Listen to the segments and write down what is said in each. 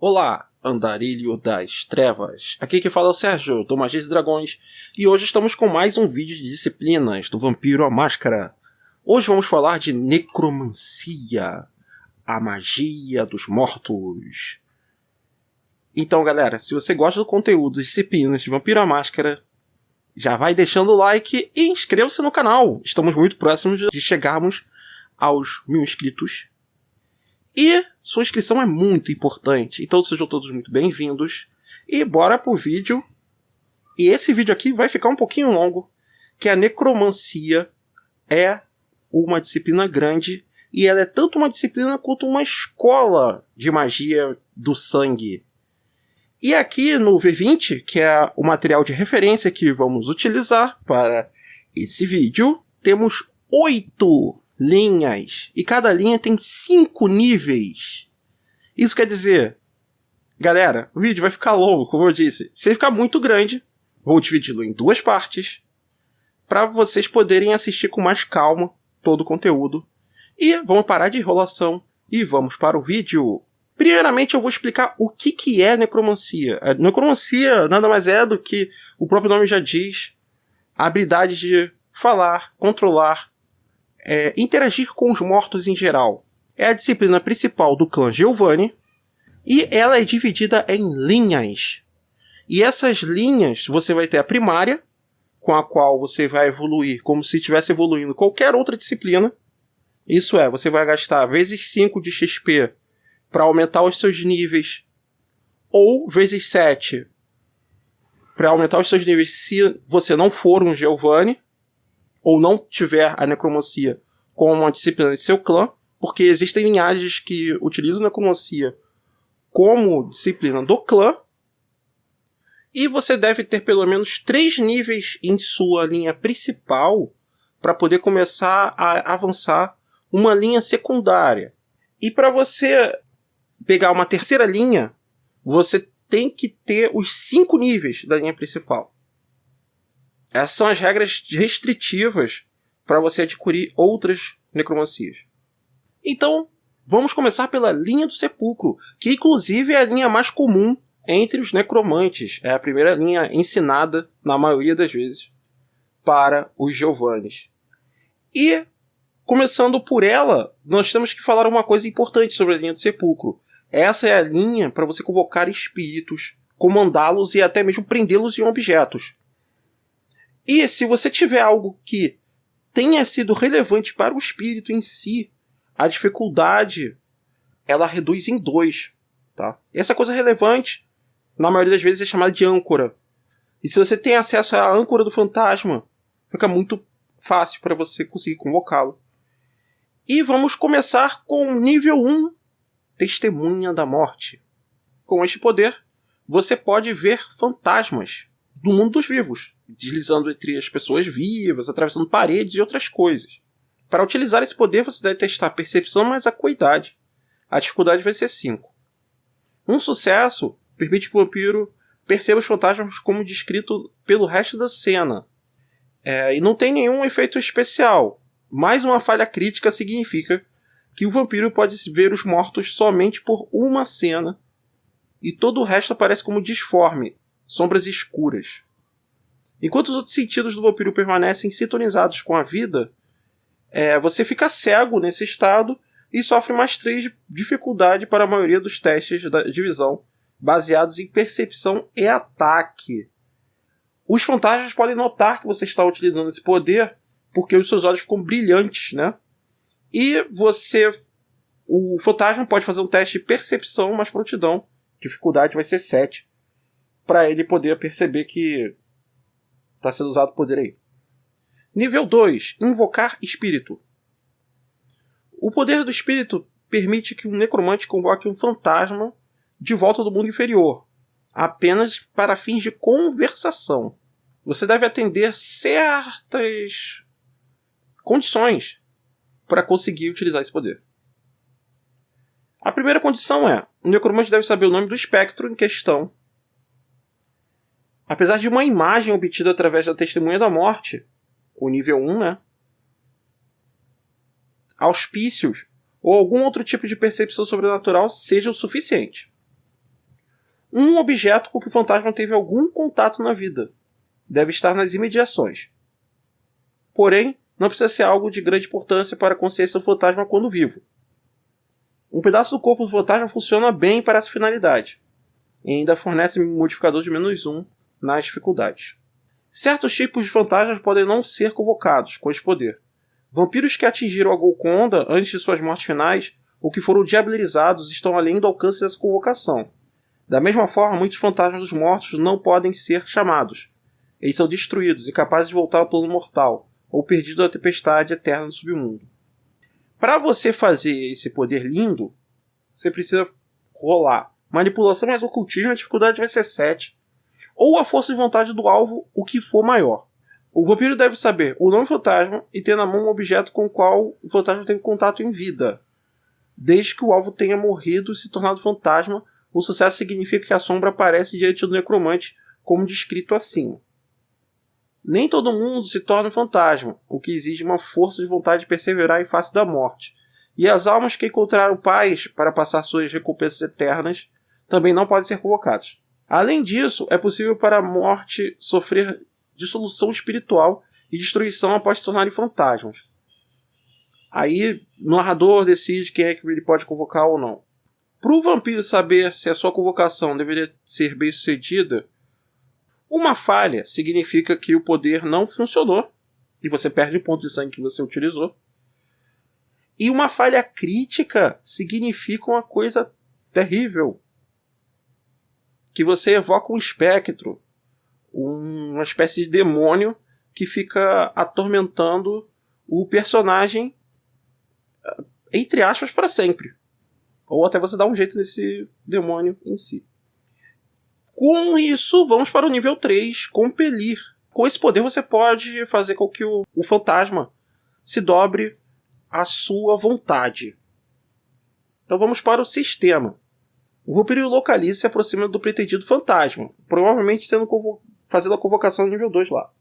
Olá, andarilho das trevas. Aqui que fala é o Sérgio, do Magias e Dragões, e hoje estamos com mais um vídeo de disciplinas do Vampiro à Máscara. Hoje vamos falar de necromancia, a magia dos mortos. Então galera, se você gosta do conteúdo de disciplinas de Vampiro à Máscara, já vai deixando o like e inscreva-se no canal. Estamos muito próximos de chegarmos aos 1000 inscritos. E sua inscrição é muito importante, então sejam todos muito bem-vindos. E bora pro vídeo. E esse vídeo aqui vai ficar um pouquinho longo, que a necromancia é uma disciplina grande, e ela é tanto uma disciplina quanto uma escola de magia do sangue. E aqui no V20, que é o material de referência que vamos utilizar para esse vídeo, temos 8 linhas, e cada linha tem 5 níveis. Isso quer dizer, galera, o vídeo vai ficar longo, como eu disse. Se ficar muito grande, vou dividi-lo em 2 partes, para vocês poderem assistir com mais calma todo o conteúdo. E vamos parar de enrolação e vamos para o vídeo. Primeiramente eu vou explicar o que é necromancia. A necromancia nada mais é do que o próprio nome já diz, a habilidade de falar, controlar, interagir com os mortos em geral. É a disciplina principal do clã Giovanni, e ela é dividida em linhas. E essas linhas, você vai ter a primária, com a qual você vai evoluir como se estivesse evoluindo qualquer outra disciplina. Isso é, você vai gastar vezes 5 de XP para aumentar os seus níveis, ou vezes 7 para aumentar os seus níveis se você não for um Giovanni, ou não tiver a necromancia como uma disciplina de seu clã, porque existem linhagens que utilizam a necromancia como disciplina do clã, e você deve ter pelo menos 3 níveis em sua linha principal para poder começar a avançar uma linha secundária. E para você pegar uma terceira linha, você tem que ter os 5 níveis da linha principal. Essas são as regras restritivas para você adquirir outras necromancias. Então, vamos começar pela linha do sepulcro, que inclusive é a linha mais comum entre os necromantes. É a primeira linha ensinada, na maioria das vezes, para os Giovannis. E, começando por ela, nós temos que falar uma coisa importante sobre a linha do sepulcro. Essa é a linha para você convocar espíritos, comandá-los e até mesmo prendê-los em objetos. E se você tiver algo que tenha sido relevante para o espírito em si, a dificuldade ela reduz em 2. Tá? Essa coisa relevante, na maioria das vezes, é chamada de âncora. E se você tem acesso à âncora do fantasma, fica muito fácil para você conseguir convocá-lo. E vamos começar com nível 1, Testemunha da Morte. Com este poder, você pode ver fantasmas do mundo dos vivos, deslizando entre as pessoas vivas, atravessando paredes e outras coisas. Para utilizar esse poder, você deve testar a percepção mais acuidade. A dificuldade vai ser 5. Um sucesso permite que o vampiro perceba os fantasmas como descrito pelo resto da cena. E não tem nenhum efeito especial. Mais uma falha crítica significa que o vampiro pode ver os mortos somente por uma cena, e todo o resto aparece como disforme, sombras escuras. Enquanto os outros sentidos do vampiro permanecem sintonizados com a vida, você fica cego nesse estado e sofre mais 3 de dificuldade para a maioria dos testes da divisão, baseados em percepção e ataque. Os fantasmas podem notar que você está utilizando esse poder, porque os seus olhos ficam brilhantes, né? E o fantasma pode fazer um teste de percepção mais prontidão, dificuldade vai ser 7, para ele poder perceber que está sendo usado o poder aí. Nível 2. Invocar espírito. O poder do espírito permite que um necromante convoque um fantasma de volta do mundo inferior, apenas para fins de conversação. Você deve atender certas condições para conseguir utilizar esse poder. A primeira condição é: o necromante deve saber o nome do espectro em questão. Apesar de uma imagem obtida através da Testemunha da Morte, o nível 1, né? Auspícios ou algum outro tipo de percepção sobrenatural seja o suficiente. Um objeto com que o fantasma teve algum contato na vida. Deve estar nas imediações. Porém, não precisa ser algo de grande importância para a consciência do fantasma quando vivo. Um pedaço do corpo do fantasma funciona bem para essa finalidade. E ainda fornece um modificador de -1 nas dificuldades. Certos tipos de fantasmas podem não ser convocados com esse poder. Vampiros que atingiram a Golconda antes de suas mortes finais ou que foram diablerizados estão além do alcance dessa convocação. Da mesma forma, muitos fantasmas dos mortos não podem ser chamados. Eles são destruídos e capazes de voltar ao plano mortal, ou perdidos da tempestade eterna do submundo. Para você fazer esse poder lindo, você precisa rolar manipulação mais ocultismo, a dificuldade vai ser 7, ou a força de vontade do alvo, o que for maior. O vampiro deve saber o nome do fantasma e ter na mão um objeto com o qual o fantasma teve contato em vida. Desde que o alvo tenha morrido e se tornado fantasma, o sucesso significa que a sombra aparece diante do necromante, como descrito acima. Nem todo mundo se torna um fantasma, o que exige uma força de vontade de perseverar em face da morte. E as almas que encontraram paz para passar suas recompensas eternas também não podem ser convocadas. Além disso, é possível para a morte sofrer dissolução espiritual e destruição após se tornarem fantasmas. Aí o narrador decide quem é que ele pode convocar ou não. Para o vampiro saber se a sua convocação deveria ser bem sucedida, uma falha significa que o poder não funcionou e você perde o ponto de sangue que você utilizou. E uma falha crítica significa uma coisa terrível. Que você evoca um espectro, uma espécie de demônio que fica atormentando o personagem, entre aspas, para sempre. Ou até você dar um jeito nesse demônio em si. Com isso, vamos para o nível 3, compelir. Com esse poder você pode fazer com que o fantasma se dobre à sua vontade. Então vamos para o sistema. O vampiro localiza e se aproxima do pretendido fantasma, provavelmente fazendo a convocação nível 2 lá.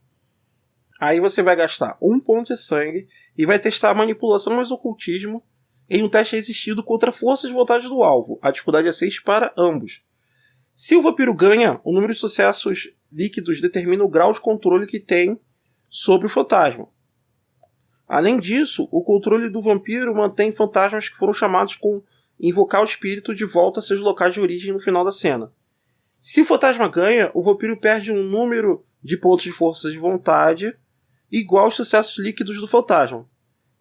Aí você vai gastar 1 ponto de sangue e vai testar a manipulação mais ocultismo em um teste resistido contra a força de vontade do alvo. A dificuldade é 6 para ambos. Se o vampiro ganha, o número de sucessos líquidos determina o grau de controle que tem sobre o fantasma. Além disso, o controle do vampiro mantém fantasmas que foram chamados com invocar o espírito de volta a seus locais de origem no final da cena. Se o fantasma ganha, o vampiro perde um número de pontos de força de vontade igual aos sucessos líquidos do fantasma.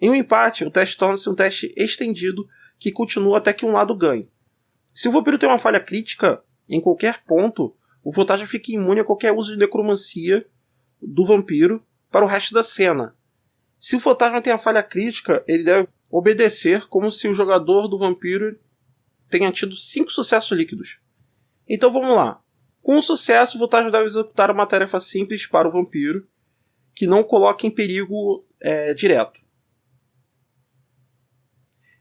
Em um empate, o teste torna-se um teste estendido que continua até que um lado ganhe. Se o vampiro tem uma falha crítica em qualquer ponto, o fantasma fica imune a qualquer uso de necromancia do vampiro para o resto da cena. Se o fantasma tem a falha crítica, ele deve obedecer como se o jogador do vampiro tenha tido 5 sucessos líquidos. Então vamos lá. Com o sucesso, o fantasma deve executar uma tarefa simples para o vampiro, que não coloque em perigo direto.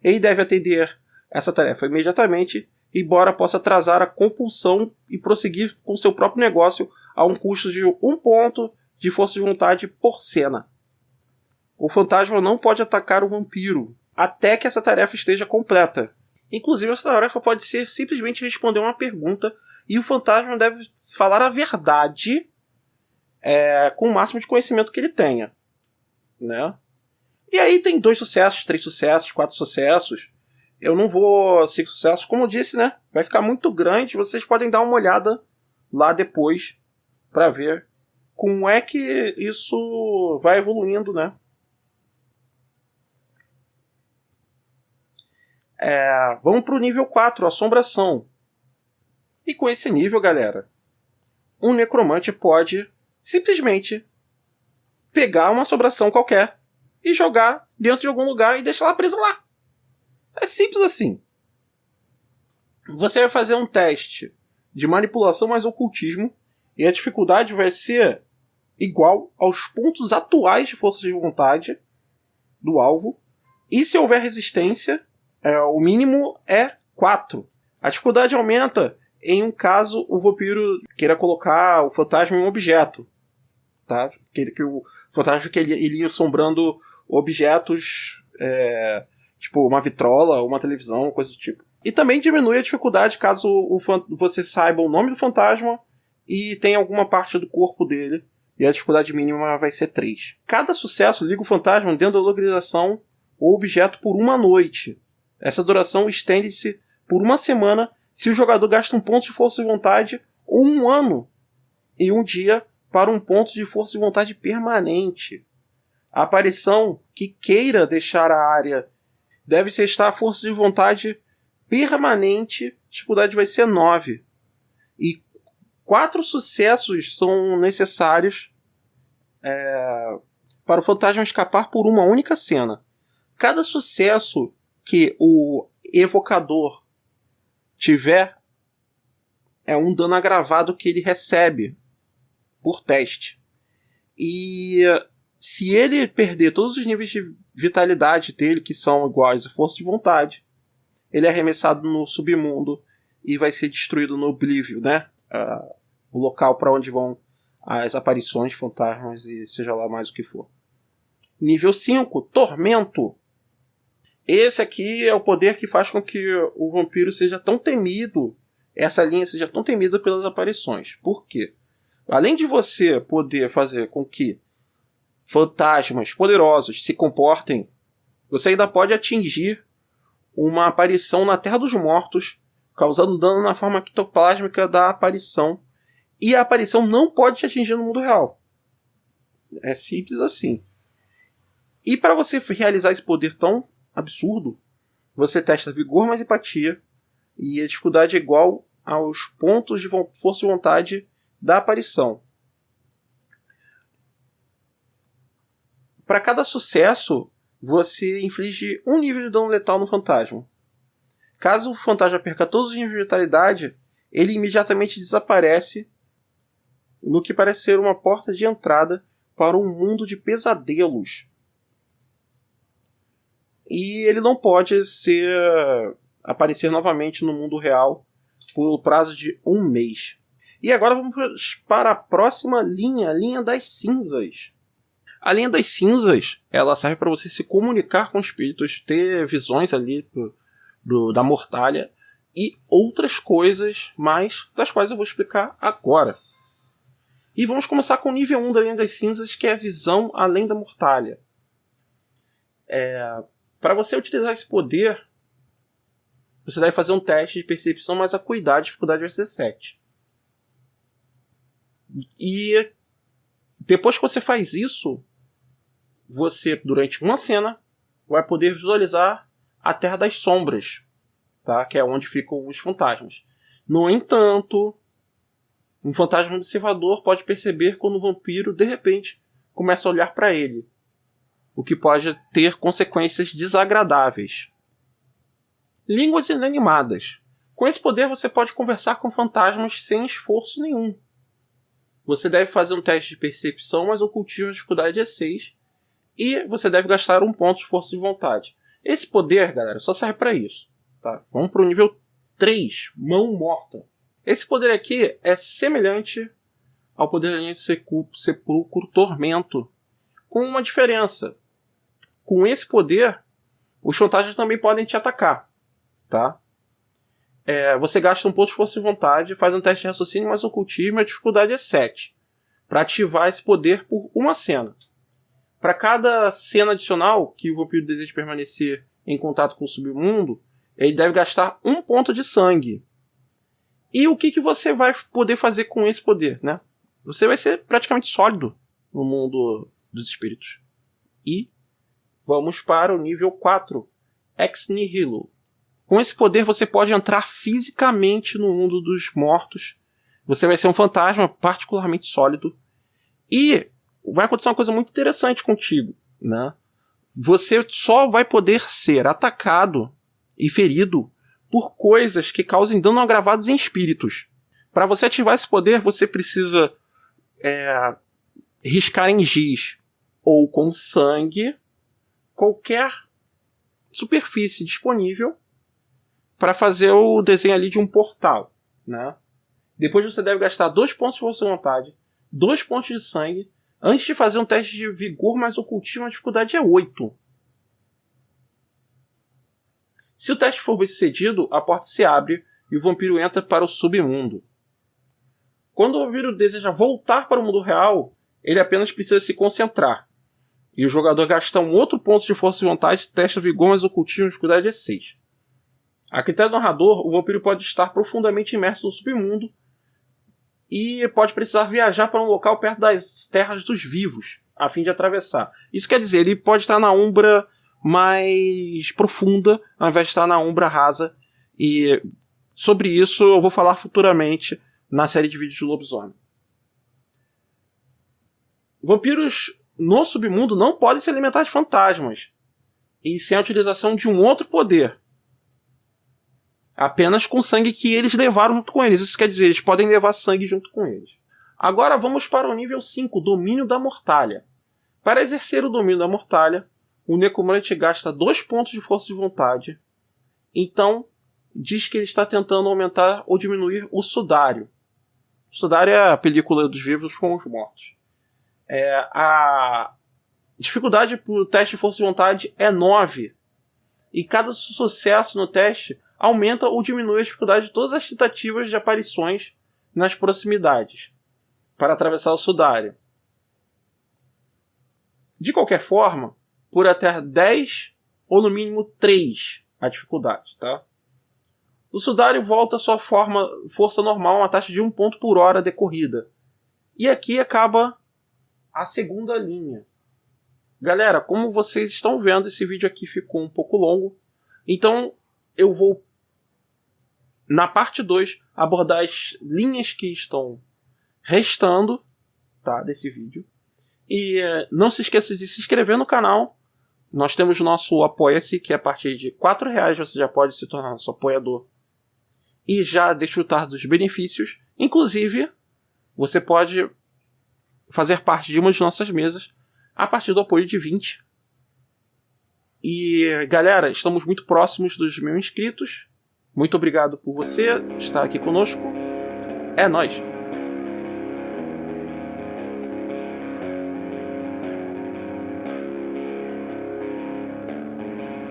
Ele deve atender essa tarefa imediatamente, embora possa atrasar a compulsão e prosseguir com seu próprio negócio a um custo de 1 ponto de força de vontade por cena. O fantasma não pode atacar o vampiro até que essa tarefa esteja completa. Inclusive, essa tarefa pode ser simplesmente responder uma pergunta e o fantasma deve falar a verdade com o máximo de conhecimento que ele tenha. Né? E aí tem 2 sucessos, 3 sucessos, 4 sucessos. Eu não vou 5 sucessos, como eu disse, né? Vai ficar muito grande. Vocês podem dar uma olhada lá depois para ver como é que isso vai evoluindo, né? Vamos para o nível 4, Assombração. E com esse nível, galera, um necromante pode simplesmente pegar uma assombração qualquer e jogar dentro de algum lugar e deixar ela presa lá. É simples assim. Você vai fazer um teste de manipulação mais ocultismo e a dificuldade vai ser igual aos pontos atuais de força de vontade do alvo. E se houver resistência, o mínimo é 4. A dificuldade aumenta em um caso o vampiro queira colocar o fantasma em um objeto. Tá? Que o fantasma que ele ia assombrando objetos, tipo uma vitrola, uma televisão, coisa do tipo. E também diminui a dificuldade caso você saiba o nome do fantasma e tenha alguma parte do corpo dele. E a dificuldade mínima vai ser 3. Cada sucesso liga o fantasma dentro da localização ou objeto por uma noite. Essa duração estende-se por uma semana se o jogador gasta um ponto de força de vontade ou um ano e um dia para um ponto de força de vontade permanente. A aparição que queira deixar a área deve testar a força de vontade permanente. A dificuldade vai ser 9. E 4 sucessos são necessários para o fantasma escapar por uma única cena. Cada sucesso que o evocador tiver é um dano agravado que ele recebe por teste. E se ele perder todos os níveis de vitalidade dele, que são iguais à força de vontade, ele é arremessado no submundo e vai ser destruído no Oblivion, né? O local para onde vão as aparições de fantasmas e seja lá mais o que for. Nível 5, Tormento. Esse aqui é o poder que faz com que o vampiro seja tão temido, essa linha seja tão temida pelas aparições. Por quê? Além de você poder fazer com que fantasmas poderosos se comportem, você ainda pode atingir uma aparição na Terra dos Mortos, causando dano na forma ectoplásmica da aparição. E a aparição não pode te atingir no mundo real. É simples assim. E para você realizar esse poder tão absurdo, você testa vigor mais empatia, e a dificuldade é igual aos pontos de força de vontade da aparição. Para cada sucesso, você inflige um nível de dano letal no fantasma. Caso o fantasma perca todos os níveis de vitalidade, ele imediatamente desaparece no que parece ser uma porta de entrada para um mundo de pesadelos. E ele não pode aparecer novamente no mundo real por prazo de 1 mês. E agora vamos para a próxima linha, a linha das cinzas. A linha das cinzas, ela serve para você se comunicar com espíritos, ter visões ali da mortalha e outras coisas mais, das quais eu vou explicar agora. E vamos começar com o nível 1 da linha das cinzas, que é a visão além da mortalha. Para você utilizar esse poder, você deve fazer um teste de percepção mais acuidade, a dificuldade vai ser 7. E depois que você faz isso, você, durante uma cena, vai poder visualizar a Terra das Sombras, tá? Que é onde ficam os fantasmas. No entanto, um fantasma observador pode perceber quando o vampiro, de repente, começa a olhar para ele, o que pode ter consequências desagradáveis. Línguas inanimadas. Com esse poder você pode conversar com fantasmas sem esforço nenhum. Você deve fazer um teste de percepção, mas ocultismo a dificuldade é 6. E você deve gastar um ponto de força de vontade. Esse poder, galera, só serve para isso. Tá? Vamos para o nível 3, Mão Morta. Esse poder aqui é semelhante ao poder da linha de Sepulcro Tormento, com uma diferença. Com esse poder, os fantasmas também podem te atacar. Tá? Você gasta um ponto de força de vontade, faz um teste de raciocínio mais ocultismo e a dificuldade é 7. Para ativar esse poder por uma cena. Para cada cena adicional que o vampiro deseja permanecer em contato com o submundo, ele deve gastar um ponto de sangue. E o que você vai poder fazer com esse poder, né? Você vai ser praticamente sólido no mundo dos espíritos. E vamos para o nível 4, Ex Nihilo. Com esse poder você pode entrar fisicamente no mundo dos mortos. Você vai ser um fantasma particularmente sólido. E vai acontecer uma coisa muito interessante contigo, né? Você só vai poder ser atacado e ferido por coisas que causem dano agravados em espíritos. Para você ativar esse poder, você precisa riscar em giz ou com sangue qualquer superfície disponível para fazer o desenho ali de um portal, né? Depois você deve gastar 2 pontos de força de vontade, 2 pontos de sangue, antes de fazer um teste de vigor mais ocultismo, a dificuldade é 8. Se o teste for bem sucedido, a porta se abre e o vampiro entra para o submundo. Quando o vampiro deseja voltar para o mundo real, ele apenas precisa se concentrar. E o jogador gasta um outro ponto de força de vontade, testa vigor mais ocultismo e dificuldade é 6. A critério do narrador, o vampiro pode estar profundamente imerso no submundo e pode precisar viajar para um local perto das terras dos vivos, a fim de atravessar. Isso quer dizer, ele pode estar na umbra mais profunda, ao invés de estar na umbra rasa. E sobre isso eu vou falar futuramente na série de vídeos do lobisomem. Vampiros no submundo não podem se alimentar de fantasmas, e sem a utilização de um outro poder. Apenas com sangue que eles levaram junto com eles. Isso quer dizer, eles podem levar sangue junto com eles. Agora vamos para o nível 5, Domínio da Mortalha. Para exercer o Domínio da Mortalha, o necromante gasta 2 pontos de força de vontade. Então, diz que ele está tentando aumentar ou diminuir o sudário. O sudário é a película dos vivos com os mortos. A dificuldade para o teste de força de vontade é 9. E cada sucesso no teste aumenta ou diminui a dificuldade de todas as tentativas de aparições nas proximidades para atravessar o sudário. De qualquer forma, por até 10 ou no mínimo 3 a dificuldade. Tá? O sudário volta à sua força normal a uma taxa de 1 ponto por hora decorrida. E aqui acaba a segunda linha. Galera, como vocês estão vendo, esse vídeo aqui ficou um pouco longo. Então eu vou, na parte 2, abordar as linhas que estão restando, tá, desse vídeo. E não se esqueça de se inscrever no canal. Nós temos o nosso Apoia-se, que a partir de R$4 você já pode se tornar nosso apoiador e já desfrutar dos benefícios. Inclusive, você pode fazer parte de uma de nossas mesas a partir do apoio de 20. E galera, estamos muito próximos dos 1000 inscritos. Muito obrigado por você estar aqui conosco. É nóis!